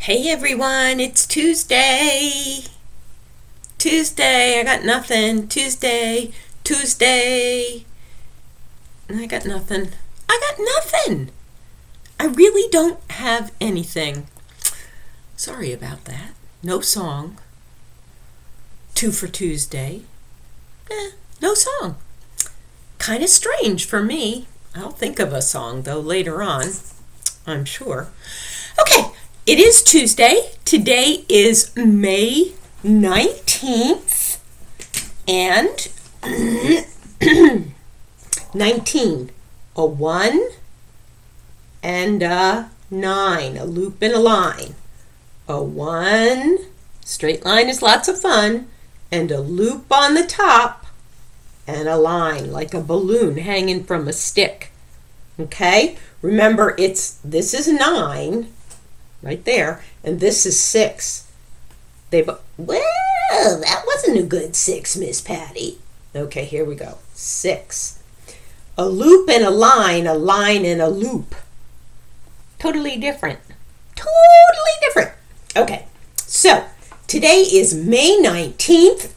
Hey everyone, it's Tuesday. I got nothing. Tuesday. I got nothing. I really don't have anything. Sorry about that. No song. 2 for Tuesday. No song. Kind of strange for me. I'll think of a song though later on, I'm sure. Okay. It is Tuesday. Today is May 19th and 19. A 1 and a 9. A loop and a line. A 1, straight line is lots of fun, and a loop on the top and a line like a balloon hanging from a stick. Okay? Remember, this is 9. Right there, and this is 6. Well, that wasn't a good 6, Miss Patty. Okay, here we go. 6. A loop and a line and a loop. Totally different. Okay, so today is May 19th,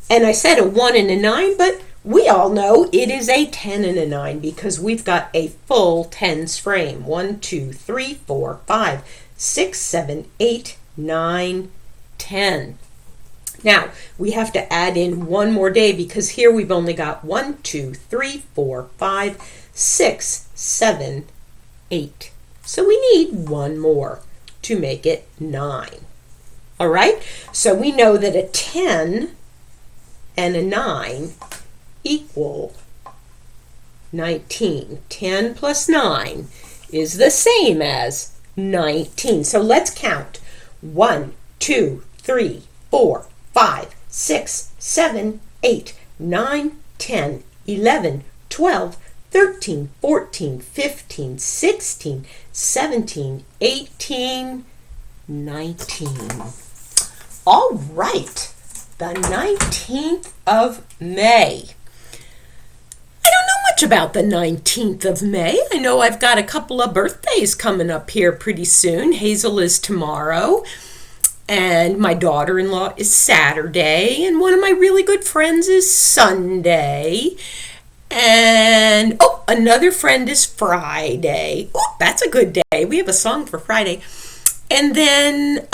and I said a 1 and a 9, but we all know it is a 10 and a 9 because we've got a full tens frame. 1, 2, 3, 4, 5, 6, 7, 8, 9, 10. Now, we have to add in one more day because here we've only got 1, 2, 3, 4, 5, 6, 7, 8. So we need one more to make it 9. All right? So we know that a 10 and a 9 equal 19. 10 plus 9 is the same as 19. So let's count. 1, 2, 3, 4, 5, 6, 7, 8, 9, 10, 11, 12, 13, 14, 15, 16, 17, 18, 19. All right, the 19th of May. I don't know much about the 19th of May. I know I've got a couple of birthdays coming up here pretty soon. Hazel is tomorrow, and my daughter-in-law is Saturday, and one of my really good friends is Sunday, and another friend is Friday. That's a good day. We have a song for Friday. And then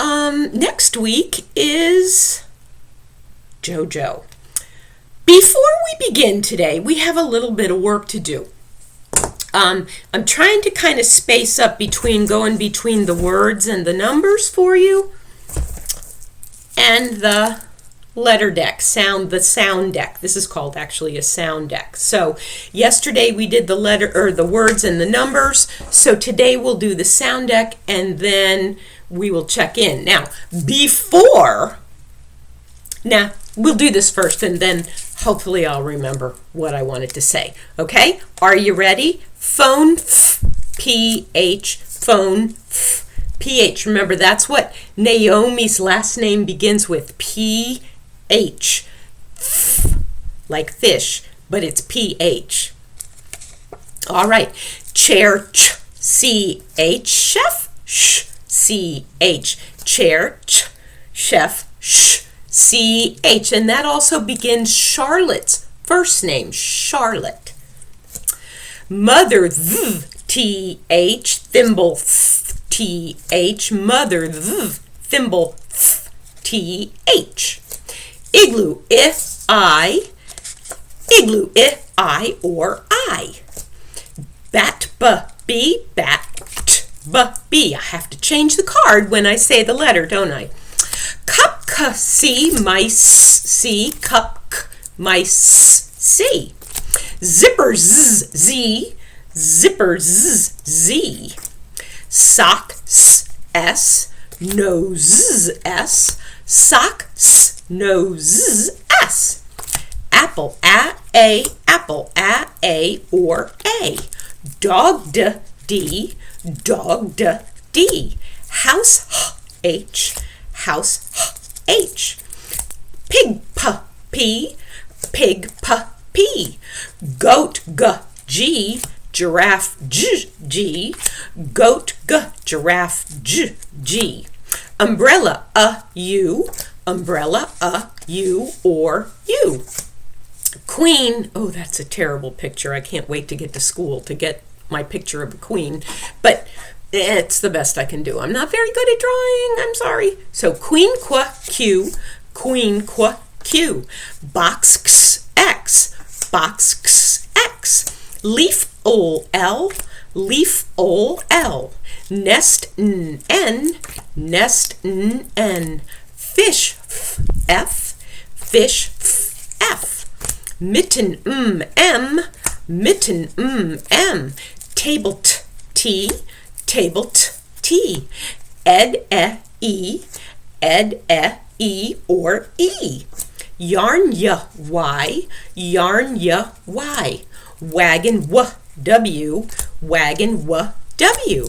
next week is JoJo. Before we begin today, we have a little bit of work to do. I'm trying to kind of space up going between the words and the numbers for you, and the letter deck, the sound deck. This is called actually a sound deck. So yesterday we did the words and the numbers. So today we'll do the sound deck, and then we will check in. Now, we'll do this first, and then hopefully I'll remember what I wanted to say. Okay? Are you ready? Phone, P-H, phone, P-H. Remember, that's what Naomi's last name begins with, P-H. Like fish, but it's P-H. All right. Chair, C-H. Chef, C-H. Chair, chef, C-H. And that also begins Charlotte's first name, Charlotte. Mother, T-H. Thimble, T-H. Mother, thimble, T-H. Igloo, I. Igloo, I or I. Bat, B, bat, B. I have to change the card when I say the letter, don't I? Cup, C, mice, C, cup, mice, C. Zipper, Z, zipper, Z. Sock, S, nose, S. Sock, nose, S. Apple, A, apple, A or A. Dog, D, dog, D. House, H, house, H. Pig, P, pig, P. Goat, G, giraffe, G, goat, giraffe, G. Umbrella, U, umbrella, U, or U. Queen, oh, that's a terrible picture. I can't wait to get to school to get my picture of a queen, but it's the best I can do. I'm not very good at drawing, I'm sorry. So queen, Q, queen, Q. Box, X, box, X. Leaf, L, leaf, L. Nest, N, nest, N. Fish, F, fish, F. Mitten, M, mitten, M. Table, T, table, T. Ed, E, ed, E, or E. Yarn, Y, yarn, Y. Wagon, W, wagon, W.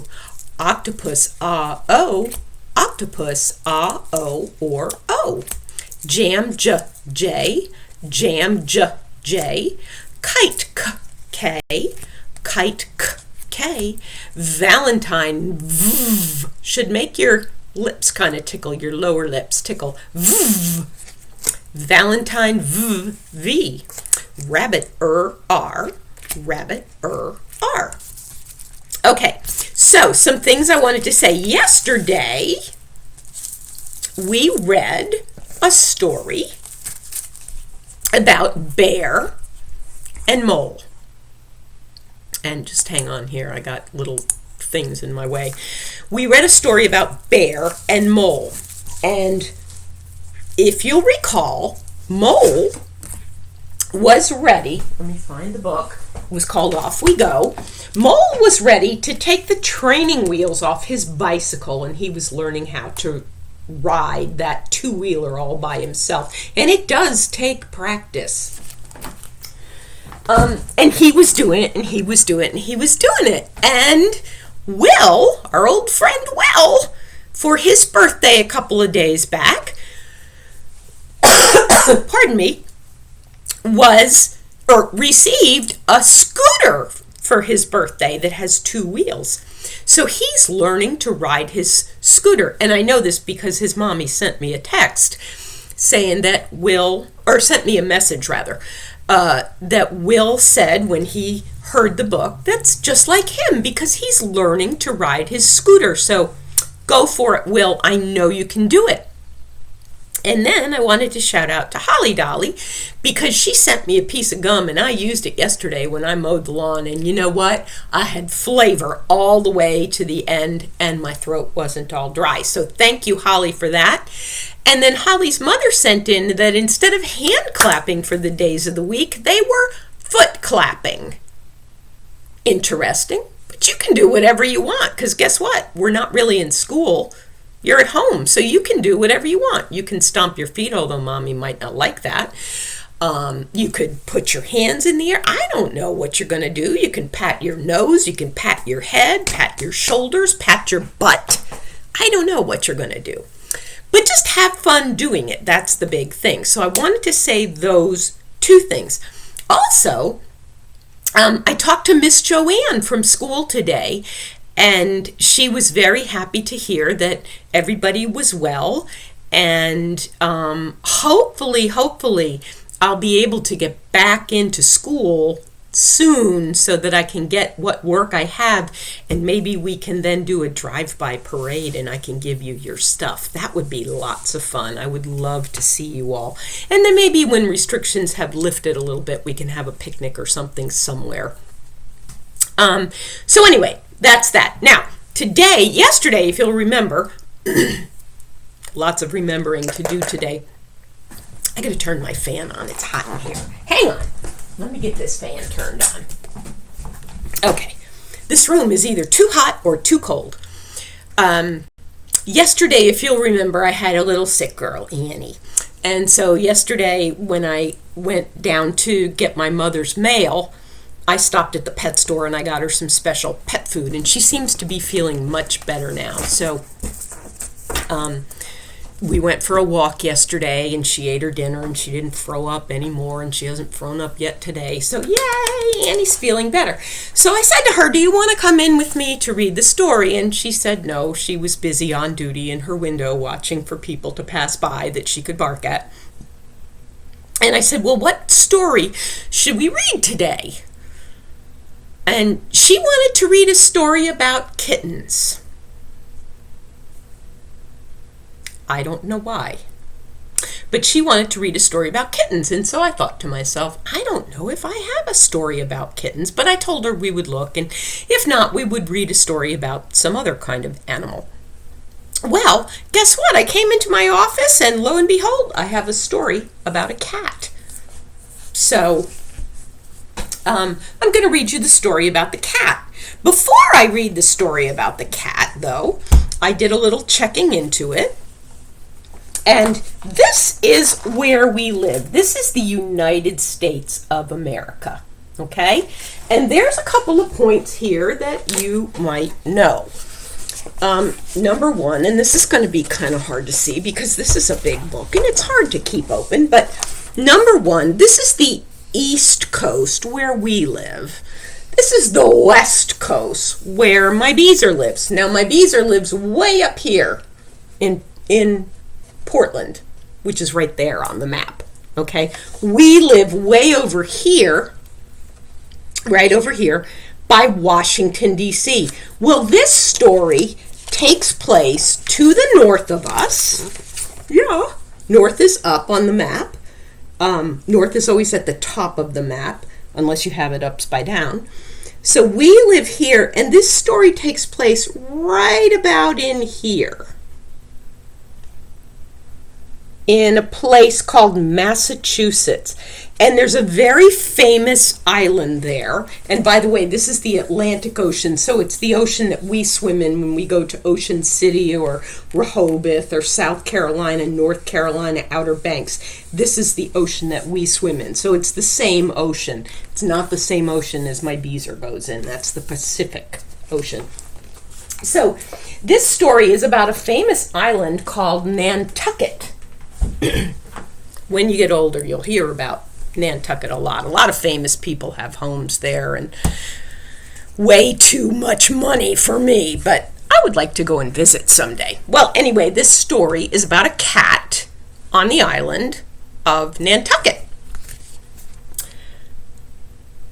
Octopus, O, octopus, O, or O. Jam, J, jam, J. Kite, K, kite, K. Valentine, V, should make your lips kind of tickle, your lower lips tickle. V. Valentine, V. Rabbit, R, rabbit, R. Okay, so some things I wanted to say. Yesterday, we read a story about bear and mole. And just hang on here, I got little things in my way. We read a story about bear and mole. And if you'll recall, mole was ready, let me find the book, it was called Off We Go. Mole was ready to take the training wheels off his bicycle, and he was learning how to ride that two-wheeler all by himself. And it does take practice. And he was doing it, and he was doing it, and he was doing it. And Will, our old friend Will, for his birthday a couple of days back, pardon me, received a scooter for his birthday that has two wheels. So he's learning to ride his scooter. And I know this because his mommy sent me a text saying that sent me a message rather, that Will said when he heard the book, that's just like him because he's learning to ride his scooter. So go for it, Will. I know you can do it. And then I wanted to shout out to Holly Dolly because she sent me a piece of gum and I used it yesterday when I mowed the lawn. And you know what? I had flavor all the way to the end and my throat wasn't all dry. So thank you, Holly, for that. And then Holly's mother sent in that instead of hand clapping for the days of the week, they were foot clapping. Interesting. But you can do whatever you want because guess what? We're not really in school. You're at home, so you can do whatever you want. You can stomp your feet, although Mommy might not like that. You could put your hands in the air. I don't know what you're going to do. You can pat your nose. You can pat your head, pat your shoulders, pat your butt. I don't know what you're going to do. But just have fun doing it. That's the big thing. So I wanted to say those two things. Also, I talked to Miss Joanne from school today, and she was very happy to hear that everybody was well. And hopefully, I'll be able to get back into school soon so that I can get what work I have. And maybe we can then do a drive-by parade and I can give you your stuff. That would be lots of fun. I would love to see you all. And then maybe when restrictions have lifted a little bit, we can have a picnic or something somewhere. So anyway, that's that. Now, yesterday, if you'll remember, lots of remembering to do today. I gotta turn my fan on. It's hot in here. Hang on. Let me get this fan turned on. Okay. This room is either too hot or too cold. Yesterday, if you'll remember, I had a little sick girl, Annie. And so yesterday, when I went down to get my mother's mail, I stopped at the pet store and I got her some special pet food. And she seems to be feeling much better now. So we went for a walk yesterday, and she ate her dinner, and she didn't throw up anymore, and she hasn't thrown up yet today. So yay, Annie's feeling better. So I said to her, do you want to come in with me to read the story? And she said no. She was busy on duty in her window watching for people to pass by that she could bark at. And I said, well, what story should we read today? And she wanted to read a story about kittens. I don't know why. But she wanted to read a story about kittens, and so I thought to myself, I don't know if I have a story about kittens, but I told her we would look, and if not, we would read a story about some other kind of animal. Well, guess what? I came into my office, and lo and behold, I have a story about a cat. So, I'm going to read you the story about the cat. Before I read the story about the cat, though, I did a little checking into it. And this is where we live. This is the United States of America, okay? And there's a couple of points here that you might know. Number one, and this is going to be kind of hard to see because this is a big book and it's hard to keep open, but number one, this is the East Coast where we live. This is the West Coast where my Beezer lives. Now, my Beezer lives way up here in Portland, which is right there on the map, okay? We live way over here, right over here, by Washington, D.C. Well, this story takes place to the north of us. Yeah, north is up on the map. North is always at the top of the map, unless you have it upside down. So we live here, and this story takes place right about in here, in a place called Massachusetts. And there's a very famous island there. And by the way, this is the Atlantic Ocean, so it's the ocean that we swim in when we go to Ocean City or Rehoboth or South Carolina, North Carolina, Outer Banks. This is the ocean that we swim in. So it's the same ocean. It's not the same ocean as my Beezer goes in. That's the Pacific Ocean. So this story is about a famous island called Nantucket. When you get older, you'll hear about Nantucket a lot. A lot of famous people have homes there, and way too much money for me, but I would like to go and visit someday. Well, anyway, this story is about a cat on the island of Nantucket.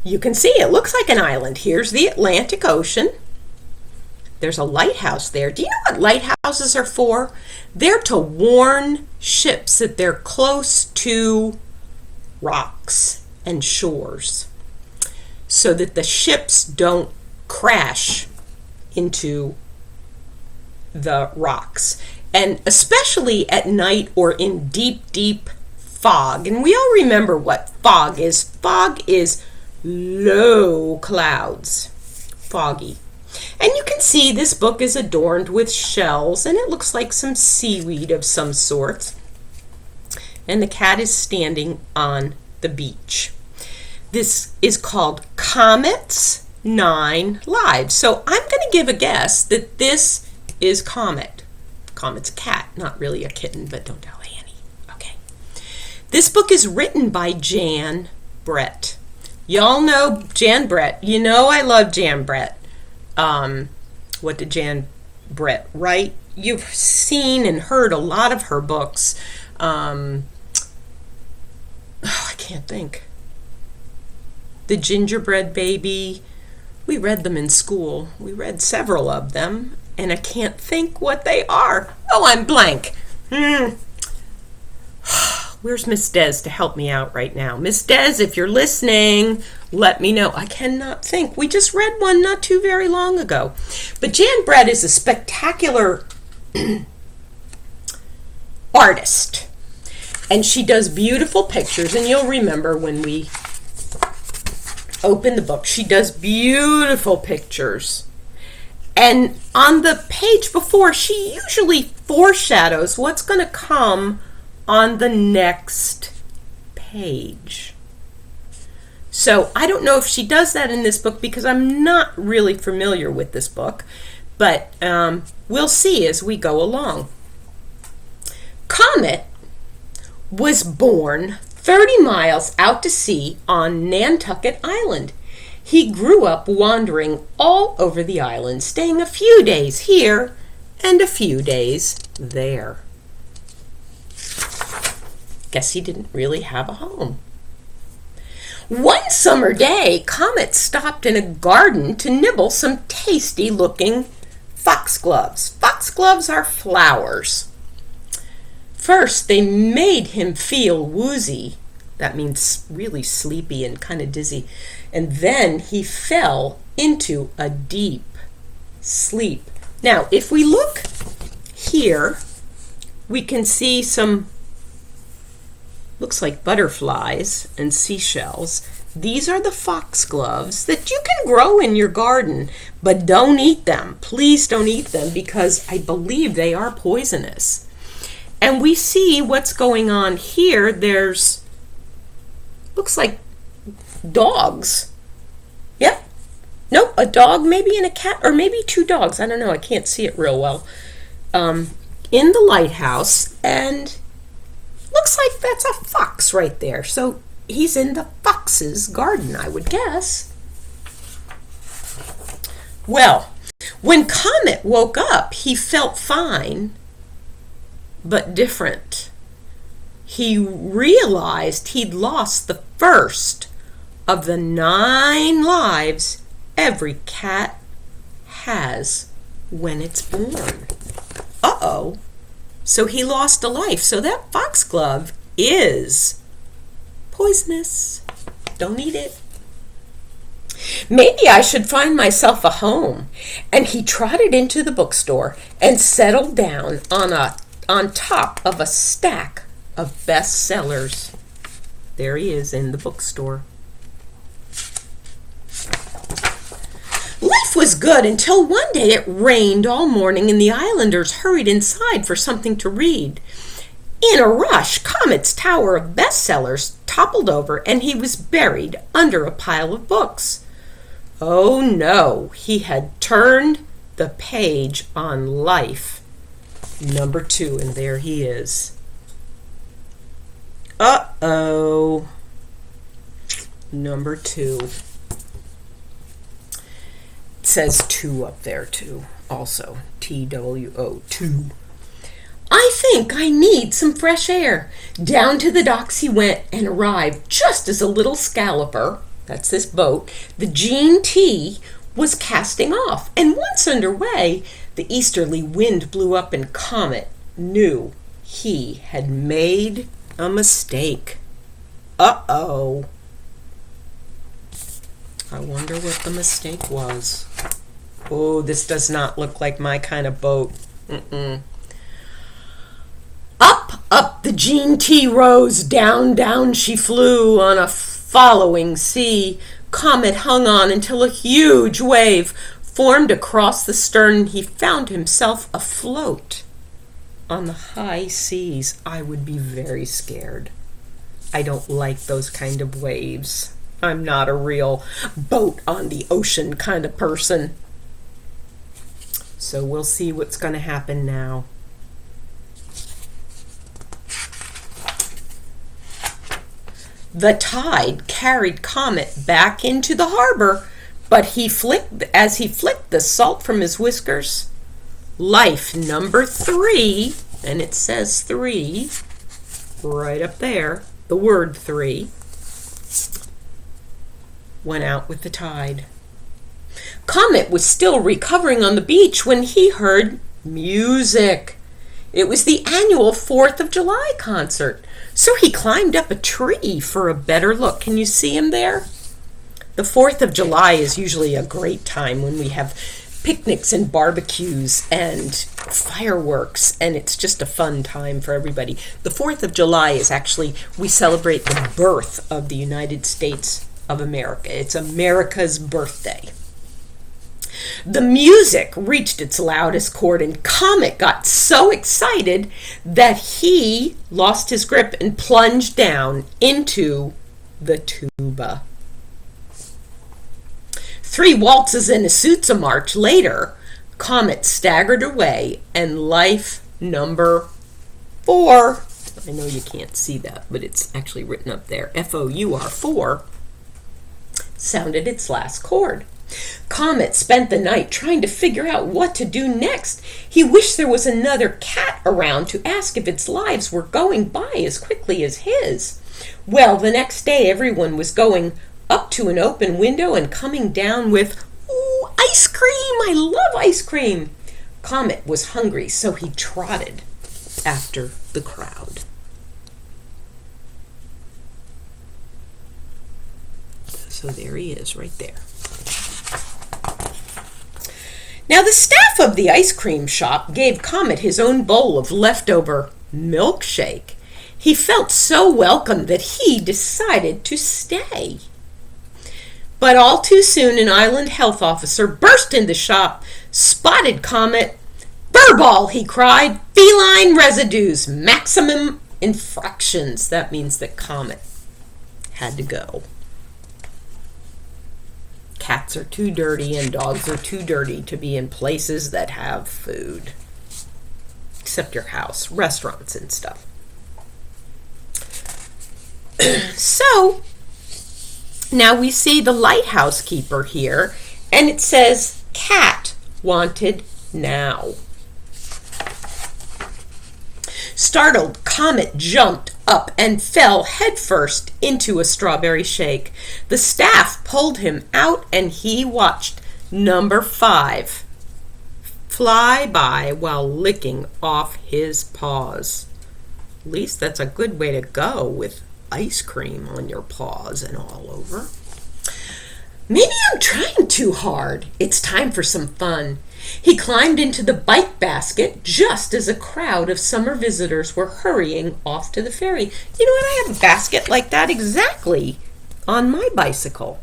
You can see it looks like an island. Here's the Atlantic Ocean. There's a lighthouse there. Do you know what lighthouses are for? They're to warn ships that they're close to rocks and shores so that the ships don't crash into the rocks. And especially at night or in deep, deep fog. And we all remember what fog is. Fog is low clouds. Foggy. And you can see this book is adorned with shells, and it looks like some seaweed of some sort. And the cat is standing on the beach. This is called Comet's 9 Lives. So I'm going to give a guess that this is Comet. Comet's a cat, not really a kitten, but don't tell Annie. Okay. This book is written by Jan Brett. Y'all know Jan Brett. You know I love Jan Brett. What did Jan Brett write? You've seen and heard a lot of her books. I can't think. The Gingerbread Baby. We read them in school. We read several of them, and I can't think what they are. Oh, I'm blank. Where's Miss Des to help me out right now? Miss Des, if you're listening, let me know. I cannot think. We just read one not too very long ago. But Jan Brett is a spectacular artist. And she does beautiful pictures. And you'll remember when we open the book, she does beautiful pictures. And on the page before, she usually foreshadows what's going to come on the next page. So I don't know if she does that in this book because I'm not really familiar with this book, but we'll see as we go along. Comet was born 30 miles out to sea on Nantucket Island. He grew up wandering all over the island, staying a few days here and a few days there. Guess he didn't really have a home. One summer day, Comet stopped in a garden to nibble some tasty-looking foxgloves. Foxgloves are flowers. First, they made him feel woozy. That means really sleepy and kind of dizzy. And then he fell into a deep sleep. Now, if we look here, we can see some, looks like butterflies and seashells. These are the foxgloves that you can grow in your garden, but don't eat them. Please don't eat them because I believe they are poisonous. And we see what's going on here. There's, looks like dogs. Yep. Nope, a dog, maybe, and a cat, or maybe two dogs. I don't know. I can't see it real well. In the lighthouse, and looks like that's a fox right there. So he's in the fox's garden, I would guess. Well, when Comet woke up, he felt fine, but different. He realized he'd lost the first of the 9 lives every cat has when it's born. Uh-oh. So he lost a life. So that foxglove is poisonous. Don't eat it. Maybe I should find myself a home. And he trotted into the bookstore and settled down on top of a stack of bestsellers. There he is in the bookstore. Life was good until one day it rained all morning and the islanders hurried inside for something to read. In a rush, Comet's tower of bestsellers toppled over and he was buried under a pile of books. Oh no, he had turned the page on life. Number 2, and there he is. Uh-oh. Number 2. It says 2 up there too, also. T-W-O, 2. I think I need some fresh air. Down to the docks he went and arrived just as a little scalloper, that's this boat, the Gene T, was casting off. And once underway, the easterly wind blew up and Comet knew he had made a mistake. Uh-oh. I wonder what the mistake was. Oh, this does not look like my kind of boat. Up the Gene T rose, down she flew on a following sea. Comet hung on until a huge wave formed across the stern and he found himself afloat on the high seas. I would be very scared. I don't like those kind of waves. I'm not a real boat on the ocean kind of person. So we'll see what's going to happen now. The tide carried Comet back into the harbor, but as he flicked the salt from his whiskers, life number 3, and it says 3 right up there, the word 3, went out with the tide. Comet was still recovering on the beach when he heard music. It was the annual 4th of July concert. So he climbed up a tree for a better look. Can you see him there? The 4th of July is usually a great time when we have picnics and barbecues and fireworks, and it's just a fun time for everybody. The 4th of July is actually, we celebrate the birth of the United States of America. It's America's birthday. The music reached its loudest chord, and Comet got so excited that he lost his grip and plunged down into the tuba. 3 waltzes and a Sousa march later, Comet staggered away, and life number 4, I know you can't see that, but it's actually written up there, F-O-U-R, 4, sounded its last chord. Comet spent the night trying to figure out what to do next. He wished there was another cat around to ask if its lives were going by as quickly as his. Well, the next day everyone was going up to an open window and coming down with, "Ooh, ice cream! I love ice cream!" Comet was hungry, so he trotted after the crowd. So there he is, right there. Now the staff of the ice cream shop gave Comet his own bowl of leftover milkshake. He felt so welcome that he decided to stay. But all too soon an island health officer burst in the shop, spotted Comet. "Furball," he cried, "feline residues, maximum infractions." That means that Comet had to go. Cats are too dirty and dogs are too dirty to be in places that have food. Except your house, restaurants and stuff. So, now we see the lighthouse keeper here, and it says, "Cat wanted now." Startled, Comet jumped up and fell headfirst into a strawberry shake. The staff pulled him out and he watched number 5 fly by while licking off his paws. At least that's a good way to go with ice cream on your paws and all over. "Maybe I'm trying too hard. It's time for some fun." He climbed into the bike basket just as a crowd of summer visitors were hurrying off to the ferry. You know what? I have a basket like that exactly on my bicycle.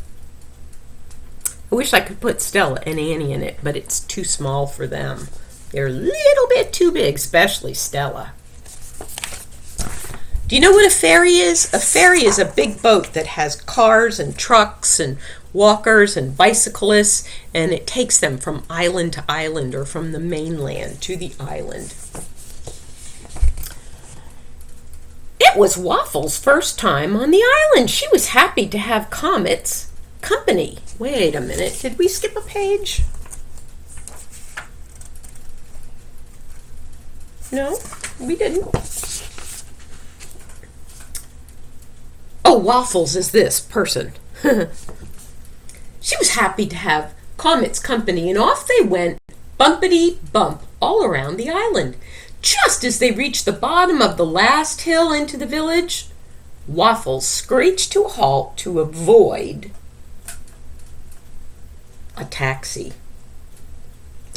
I wish I could put Stella and Annie in it, but it's too small for them. They're a little bit too big, especially Stella. Do you know what a ferry is? A ferry is a big boat that has cars and trucks and walkers and bicyclists, and it takes them from island to island or from the mainland to the island. It was Waffles' first time on the island. She was happy to have Comet's company. Wait a minute, did we skip a page? No, we didn't. Oh, Waffles is this person. She was happy to have Comet's company, and off they went, bumpity bump, all around the island. Just as they reached the bottom of the last hill into the village, Waffles screeched to a halt to avoid a taxi.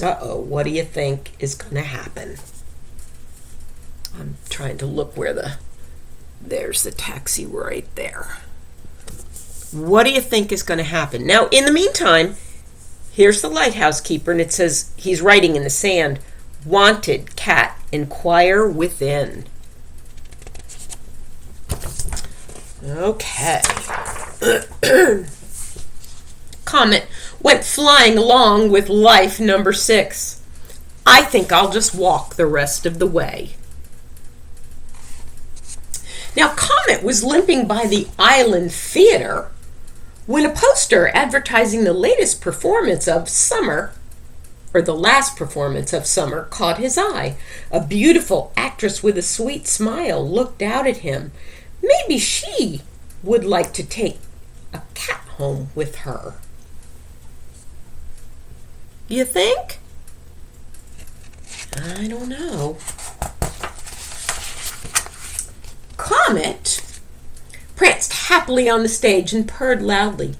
Uh-oh, what do you think is going to happen? I'm trying to look where there's the taxi right there. What do you think is going to happen? Now, in the meantime, here's the lighthouse keeper, and it says, he's writing in the sand, "Wanted cat, inquire within." Okay. Comet went flying along with life number 6. "I think I'll just walk the rest of the way." Now, Comet was limping by the island theater when a poster advertising the latest performance of summer, or the last performance of summer, caught his eye. A beautiful actress with a sweet smile looked out at him. Maybe she would like to take a cat home with her. You think? I don't know. Comet pranced happily on the stage and purred loudly.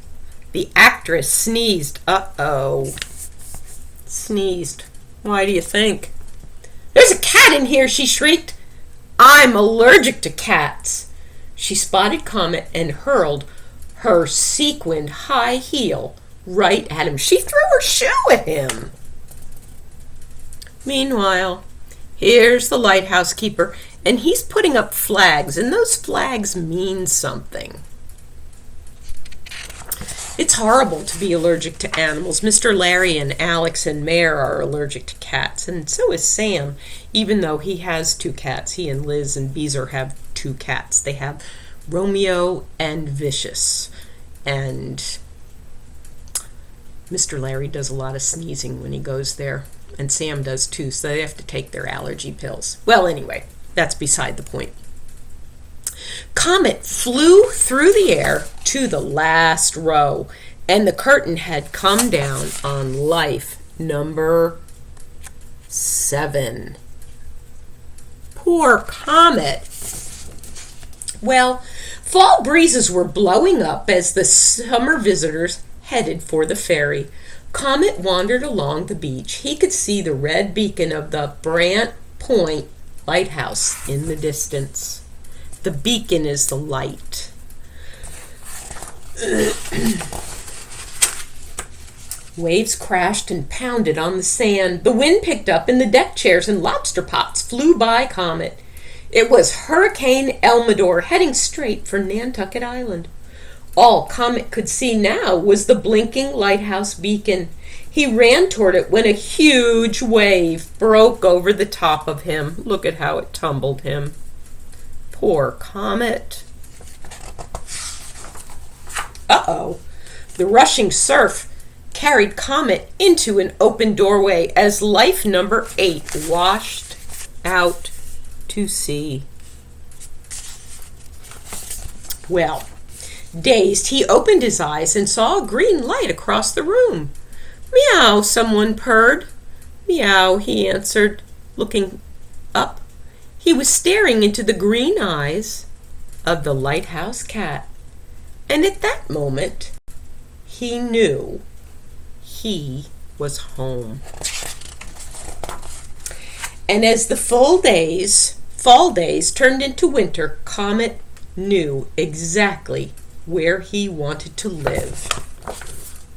The actress sneezed. Uh-oh. Sneezed. Why do you think? "There's a cat in here," she shrieked. "I'm allergic to cats." She spotted Comet and hurled her sequined high heel right at him. She threw her shoe at him. Meanwhile, here's the lighthouse keeper, and he's putting up flags, and those flags mean something. It's horrible to be allergic to animals. Mr. Larry and Alex and Mare are allergic to cats, and so is Sam, even though he has 2 cats. He and Liz and Beezer have 2 cats. They have Romeo and Vicious. And Mr. Larry does a lot of sneezing when he goes there, and Sam does too, so they have to take their allergy pills. Well, anyway, that's beside the point. Comet flew through the air to the last row, and the curtain had come down on life number 7. Poor Comet. Well, fall breezes were blowing up as the summer visitors headed for the ferry. Comet wandered along the beach. He could see the red beacon of the Brant Point lighthouse in the distance. The beacon is the light. Waves crashed and pounded on the sand. The wind picked up and the deck chairs and lobster pots flew by Comet. It was Hurricane Elmador heading straight for Nantucket Island. All Comet could see now was the blinking lighthouse beacon. He ran toward it when a huge wave broke over the top of him. Look at how it tumbled him. Poor Comet. Uh-oh. The rushing surf carried Comet into an open doorway as life number 8 washed out to sea. Well, dazed, he opened his eyes and saw a green light across the room. Meow, someone purred. Meow, he answered, looking up. He was staring into the green eyes of the lighthouse cat. And at that moment, he knew he was home. And as the fall days turned into winter, Comet knew exactly where he wanted to live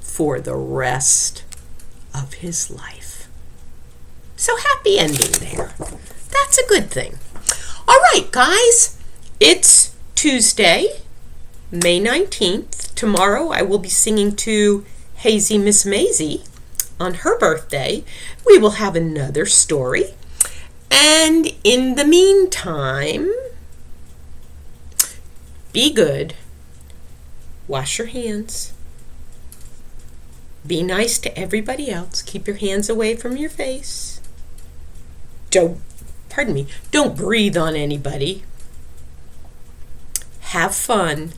for the rest of his life. So happy ending there. That's a good thing. All right, guys, it's Tuesday, May 19th. Tomorrow I will be singing to Hazy Miss Maisie on her birthday. We will have another story. And in the meantime, be good. Wash your hands. Be nice to everybody else. Keep your hands away from your face. Don't breathe on anybody. Have fun.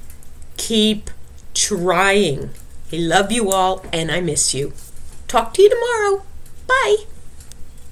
Keep trying. I love you all and I miss you. Talk to you tomorrow. Bye.